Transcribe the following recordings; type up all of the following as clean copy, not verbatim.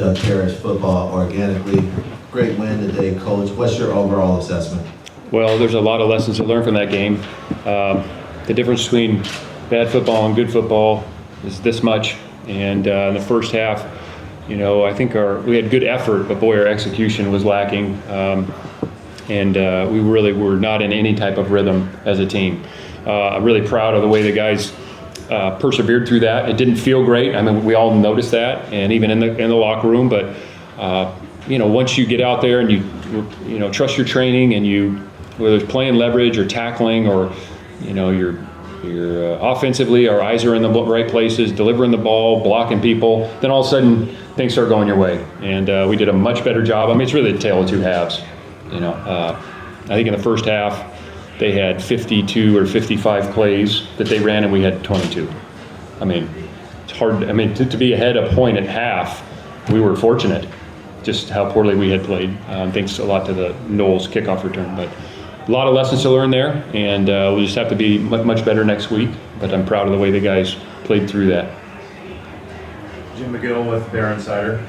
Doug Parrish football organically. Great win today, Coach. What's your overall assessment? Well, there's a lot of lessons to learn from that game. The difference between bad football and good football is this much. And in the first half, I think we had good effort, but boy, our execution was lacking. And we really were not in any type of rhythm as a team. I'm really proud of the way the guys persevered through that. It didn't feel great. I mean, we all noticed that, and even in the locker room. But once you get out there and you trust your training, and whether it's playing leverage or tackling, or you're offensively, our eyes are in the right places, delivering the ball, blocking people, then all of a sudden things start going your way. And we did a much better job. I mean, it's really a tale of two halves. I think in the first half they had 52 or 55 plays that they ran, and we had 22. I mean, it's hard. I mean, to be ahead a point at half, we were fortunate. Just how poorly we had played. Thanks a lot to the Knowles kickoff return, but a lot of lessons to learn there, and we'll just have to be much better next week. But I'm proud of the way the guys played through that. Jim McGill with Bear Insider.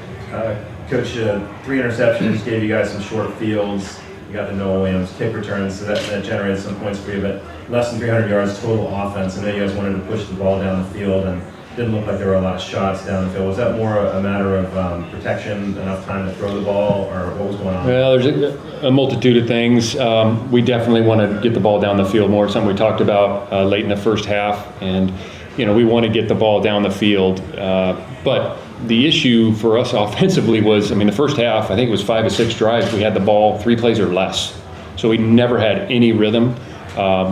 Coach, 3 interceptions gave you guys some short fields. You got the Noah Williams kick returns, so that generated some points for you, but less than 300 yards total offense. I know you guys wanted to push the ball down the field, and didn't look like there were a lot of shots down the field. Was that more a matter of protection, enough time to throw the ball, or what was going on? Well, there's a multitude of things. We definitely want to get the ball down the field more. Something we talked about late in the first half, and we want to get the ball down the field. But the issue for us offensively was, the first half, I think it was 5 or 6 drives, we had the ball 3 plays or less. So we never had any rhythm.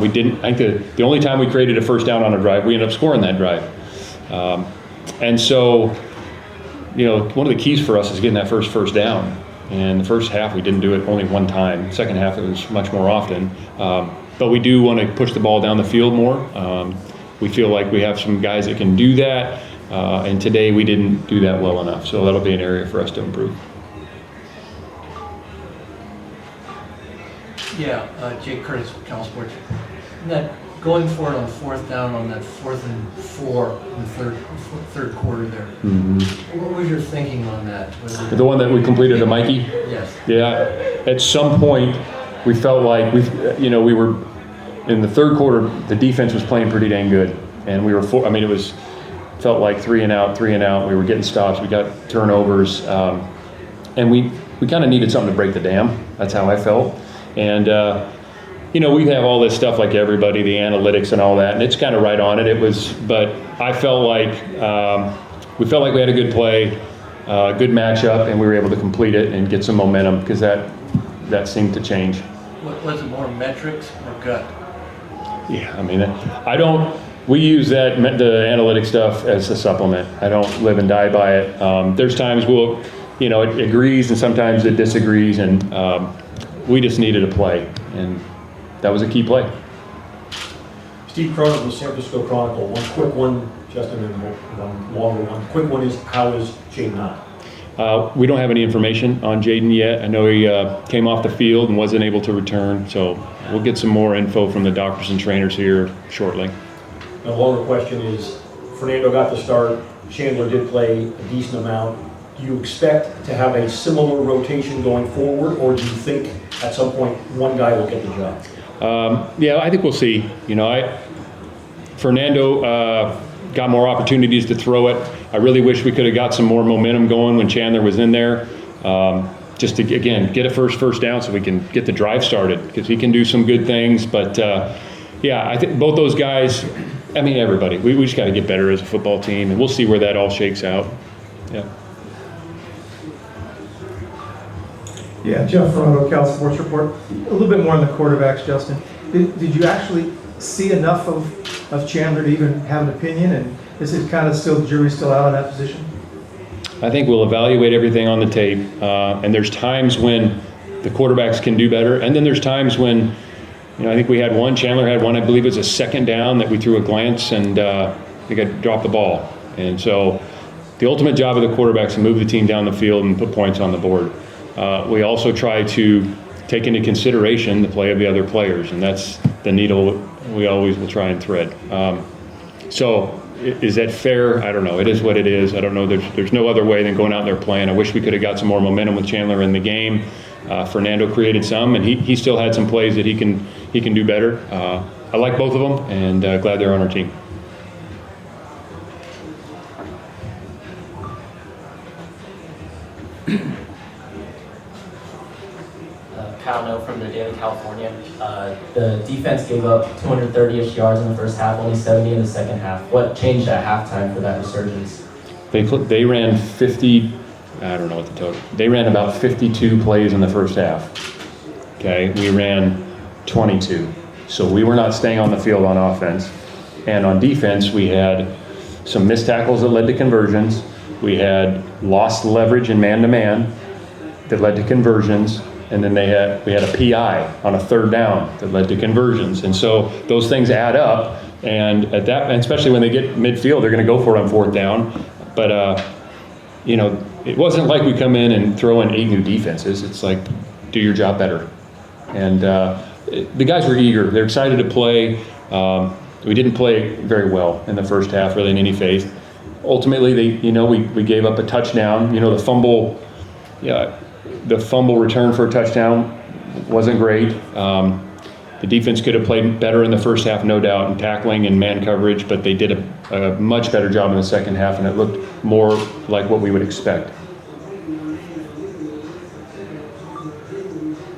We didn't. I think the only time we created a first down on a drive, we ended up scoring that drive. And so, one of the keys for us is getting that first down. And the first half, we didn't do it only one time. Second half, it was much more often. But we do want to push the ball down the field more. We feel like we have some guys that can do that. And today we didn't do that well enough. So that'll be an area for us to improve. Yeah, Jake Curtis, Cal Sports. That going for it on 4th down on that 4th and 4 in the third quarter there. Mm-hmm. What was your thinking on that? The one that we completed to Mikey? Yes. Yeah. At some point, we felt like we were in the third quarter. The defense was playing pretty dang good, and we were. Felt like 3 and out. We were getting stops. We got turnovers, and we kind of needed something to break the dam. That's how I felt, and. We have all this stuff like everybody, the analytics and all that, and it's kind of right on it. But I felt like we had a good play, good matchup, and we were able to complete it and get some momentum because that seemed to change. Was it more metrics or gut? Yeah, we use the analytic stuff as a supplement. I don't live and die by it. There's times it agrees and sometimes it disagrees, and we just needed a play, and that was a key play. Steve Cronin of the San Francisco Chronicle. One quick one, Justin, and one longer one. Quick one is, how is Jaden Knott? We don't have any information on Jaden yet. I know he came off the field and wasn't able to return, so we'll get some more info from the doctors and trainers here shortly. The longer question is, Fernando got the start. Chandler did play a decent amount. Do you expect to have a similar rotation going forward, or do you think at some point one guy will get the job? Yeah, I think we'll see. Fernando got more opportunities to throw it. I really wish we could have got some more momentum going when Chandler was in there. Just to, again, get a first down so we can get the drive started, because he can do some good things. But, I think both those guys, everybody, we just got to get better as a football team, and we'll see where that all shakes out. Yeah. Yeah, Jeff Fronto, Cal Sports Report. A little bit more on the quarterbacks, Justin. Did you actually see enough of Chandler to even have an opinion? And is it kind of the jury's still out on that position? I think we'll evaluate everything on the tape. And there's times when the quarterbacks can do better. And then there's times when, I think Chandler had one, I believe it was a second down that we threw a glance and they got dropped the ball. And so the ultimate job of the quarterback is to move the team down the field and put points on the board. We also try to take into consideration the play of the other players, and that's the needle we always will try and thread. So is that fair? I don't know. It is what it is. I don't know. There's no other way than going out there playing. I wish we could have got some more momentum with Chandler in the game. Fernando created some, and he still had some plays that he can do better. I like both of them, and glad they're on our team. Kyle No from the Daily California. The defense gave up 230-ish yards in the first half, only 70 in the second half. What changed at halftime for that resurgence? They ran 50, I don't know what the total, they ran about 52 plays in the first half. Okay, we ran 22. So we were not staying on the field on offense. And on defense, we had some missed tackles that led to conversions. We had lost leverage in man-to-man that led to conversions. And then we had a PI on a third down that led to conversions. And so those things add up. And at that, and especially when they get midfield, they're going to go for it on fourth down. But, it wasn't like we come in and throw in 8 new defenses. It's like, do your job better. And the guys were eager. They're excited to play. We didn't play very well in the first half, really in any phase. Ultimately, we gave up a touchdown. The fumble return for a touchdown wasn't great. The defense could have played better in the first half, no doubt, in tackling and man coverage, but they did a much better job in the second half, and it looked more like what we would expect.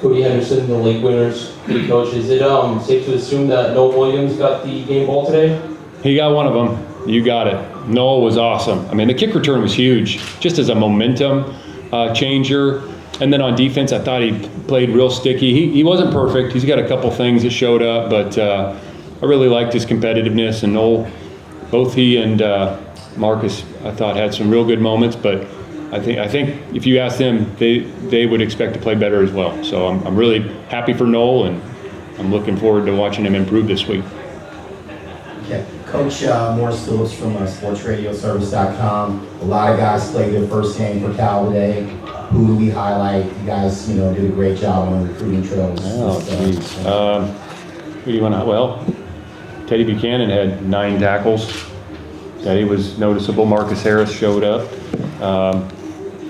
Cody Henderson, the league winners, good coach. Is it safe to assume that Noah Williams got the game ball today? He got one of them. You got it. Noah was awesome. I mean, the kick return was huge, just as a momentum changer. And then on defense, I thought he played real sticky. He wasn't perfect. He's got a couple things that showed up, but I really liked his competitiveness. And Noel, both he and Marcus, I thought had some real good moments. But I think if you ask them, they would expect to play better as well. So I'm really happy for Noel, and I'm looking forward to watching him improve this week. Okay. Coach Morris Phillips from sportsradioservice.com. A lot of guys played their first game for Cal today. Who do we highlight? You guys, did a great job on the recruiting trails. Oh, geez. Who do you want to? Well, Teddy Buchanan had 9 tackles. Teddy was noticeable. Marcus Harris showed up.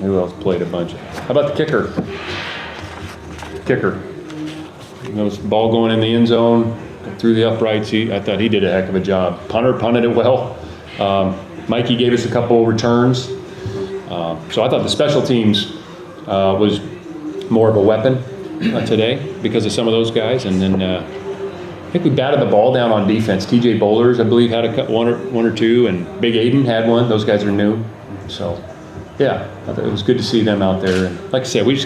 Who else played a bunch? How about the kicker? This ball going in the end zone, through the uprights. I thought he did a heck of a job. Punter punted it well. Mikey gave us a couple returns. So I thought the special teams was more of a weapon today because of some of those guys. And then I think we batted the ball down on defense. TJ Bowlers, I believe, had one or two, and Big Aiden had one. Those guys are new. So, yeah, I thought it was good to see them out there. And like I said, we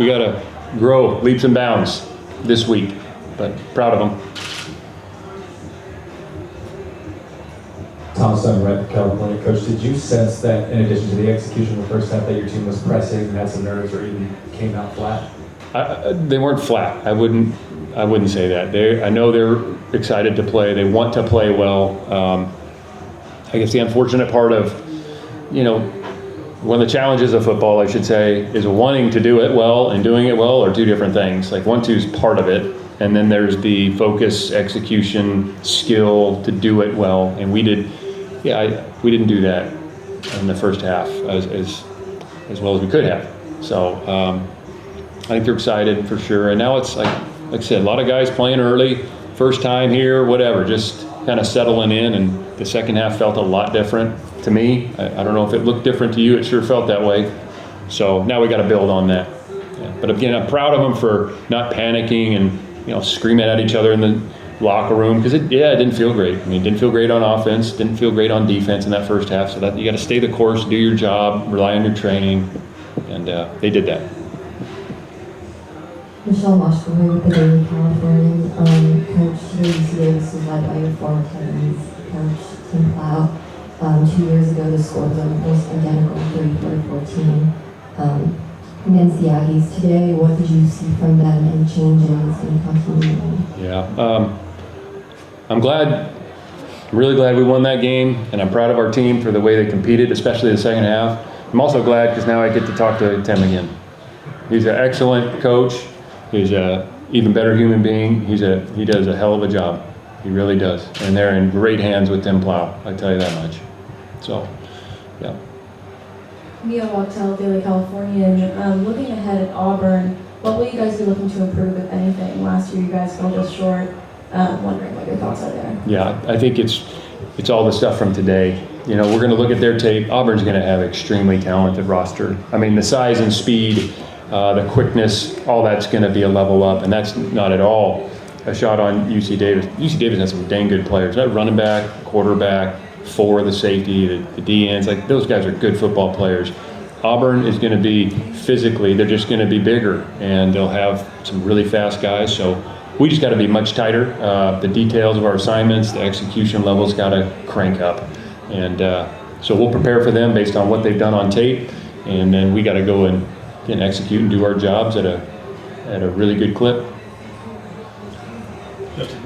got to grow leaps and bounds this week, but proud of them. Tom Son, Red California. Coach, did you sense that in addition to the execution of the first half that your team was pressing and had some nerves or even came out flat? They weren't flat. I wouldn't say that. I know they're excited to play. They want to play well. I guess the unfortunate part of, one of the challenges of football, I should say, is wanting to do it well and doing it well are two different things. Like 1-2 is part of it. And then there's the focus, execution, skill to do it well. And we didn't do that in the first half as well as we could have. So I think they're excited for sure. And now it's like I said, a lot of guys playing early, first time here, whatever, just kind of settling in. And the second half felt a lot different to me. I don't know if it looked different to you. It sure felt that way. So now we got to build on that. Yeah. But again, I'm proud of them for not panicking and screaming at each other in the locker room, because it didn't feel great. I mean, it didn't feel great on offense, didn't feel great on defense in that first half. So that you got to stay the course, do your job, rely on your training, and they did that. Michelle Washburn with the Daily Californian. Coach, UC Davis was led by your former tight ends, Coach Tim Plow. 2 years ago, the score was almost identical, 34-14. Against the Aggies today, what did you see from them and changes and continuity? Yeah, I'm really glad we won that game, and I'm proud of our team for the way they competed, especially the second half. I'm also glad because now I get to talk to Tim again. He's an excellent coach. He's an even better human being. He does a hell of a job. He really does. And they're in great hands with Tim Plow, I tell you that much. So, yeah. Mia Wachtel, Daily Californian. Looking ahead at Auburn, what will you guys be looking to improve, if anything? Last year you guys fell just short. Wondering what your thoughts are there. Yeah, I think it's all the stuff from today. You know, we're going to look at their tape. Auburn's going to have extremely talented roster. I mean, the size and speed, the quickness, all that's going to be a level up, and that's not at all a shot on UC Davis. UC Davis has some dang good players. That running back, quarterback, the safety, the D ends, like those guys are good football players. Auburn is going to be physically, they're just going to be bigger, and they'll have some really fast guys. So we just got to be much tighter. The details of our assignments, the execution levels got to crank up. And so we'll prepare for them based on what they've done on tape, and then we got to go and execute and do our jobs at a really good clip. Justin,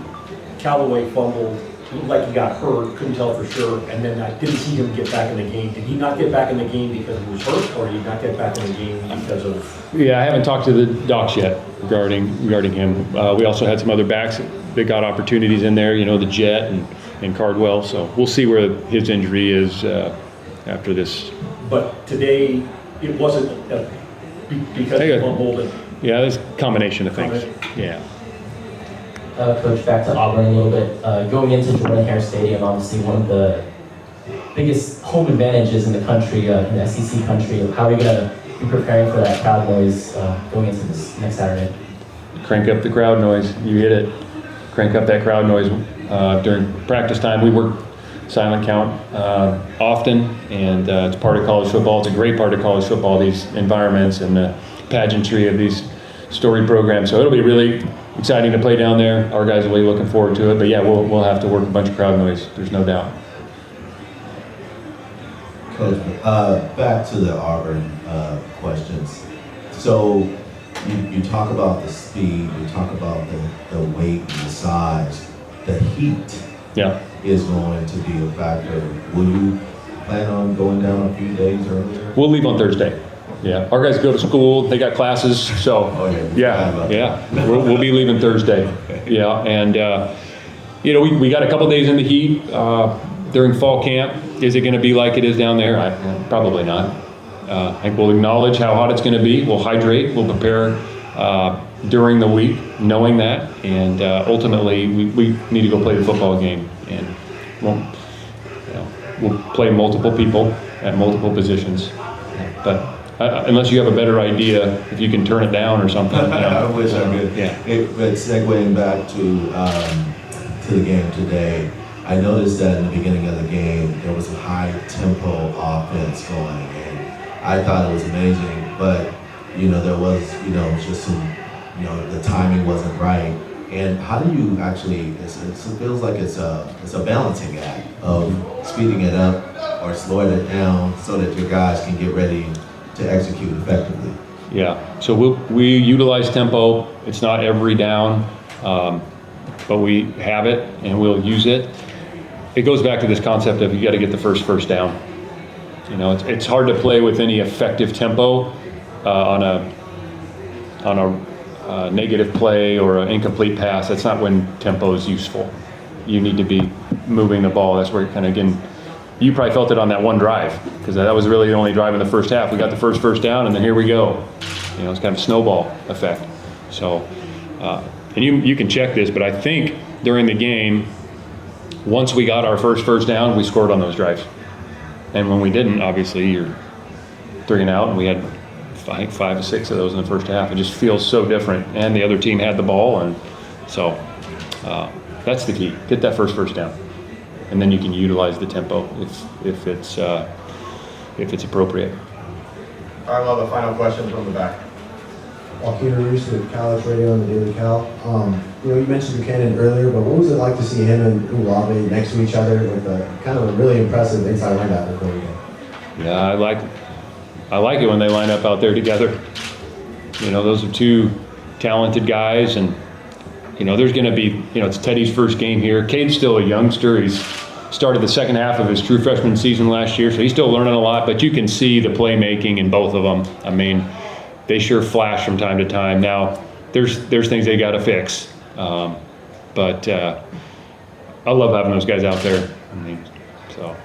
Callaway fumbled, looked like he got hurt, couldn't tell for sure, and then I didn't see him get back in the game. Did he not get back in the game because he was hurt, or did he not get back in the game because of... Yeah, I haven't talked to the docs yet regarding him. We also had some other backs that got opportunities in there, you know, the Jet and Cardwell, so we'll see where his injury is after this. But today, it wasn't because he fumbled. Yeah, there's a combination of things. Yeah. Coach, back to Auburn a little bit. Going into Jordan-Hare Stadium, obviously one of the biggest home advantages in the country, in the SEC country. How are you going to be preparing for that crowd noise going into this next Saturday? Crank up the crowd noise. You hit it. Crank up that crowd noise. During practice time, we work silent count often, and it's part of college football. It's a great part of college football, these environments and the pageantry of these storied programs. So it'll be really exciting to play down there. Our guys will be looking forward to it. But yeah, we'll have to work a bunch of crowd noise. There's no doubt. Coach, back to the Auburn questions. So you talk about the speed, you talk about the weight and the size. The heat is going to be a factor. Will you plan on going down a few days earlier? We'll leave on Thursday. Yeah, our guys go to school. They got classes, so we'll be leaving Thursday. Yeah, and you know, we got a couple days in the heat during fall camp. Is it going to be like it is down there? Probably not. I think we'll acknowledge how hot it's going to be. We'll hydrate. We'll prepare during the week, knowing that, and ultimately we need to go play the football game, and we'll play multiple people at multiple positions, but. Unless you have a better idea, if you can turn it down or something. You know. I wish I could. Yeah. But segueing back to the game today, I noticed that in the beginning of the game there was a high tempo offense going, and I thought it was amazing. But you know, there was just some, the timing wasn't right. And how do you actually? It feels like it's a balancing act of speeding it up or slowing it down so that your guys can get ready to execute effectively. Yeah, so we utilize tempo. It's not every down, but we have it and we'll use it. It goes back to this concept of you got to get the first down. You know, it's hard to play with any effective tempo on a negative play or an incomplete pass. That's not when tempo is useful. You need to be moving the ball. That's where you're kind of getting. You probably felt it on that one drive, because that was really the only drive in the first half. We got the first down, and then here we go. You know, it's kind of a snowball effect. So, and you can check this, but I think during the game, once we got our first down, we scored on those drives. And when we didn't, obviously, you're 3 and out, and we had I think 5 or 6 of those in the first half. It just feels so different, and the other team had the ball, and so that's the key. Get that first down. And then you can utilize the tempo if it's appropriate. All right, we'll have a final question from the back. Joaquin Reese with College Radio and the Daily Cal. You mentioned Buchanan earlier, but what was it like to see him and Ulave next to each other with a kind of a really impressive inside linebacker for you? Yeah, I like it when they line up out there together. You know, those are two talented guys, and there's going to be, it's Teddy's first game here. Cade's still a youngster. He's started the second half of his true freshman season last year, so he's still learning a lot, but you can see the playmaking in both of them. I mean, they sure flash from time to time. Now, there's things they got to fix, but I love having those guys out there. I mean, so,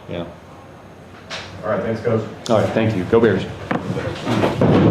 yeah. All right, thanks, Coach. All right, thank you. Go Bears.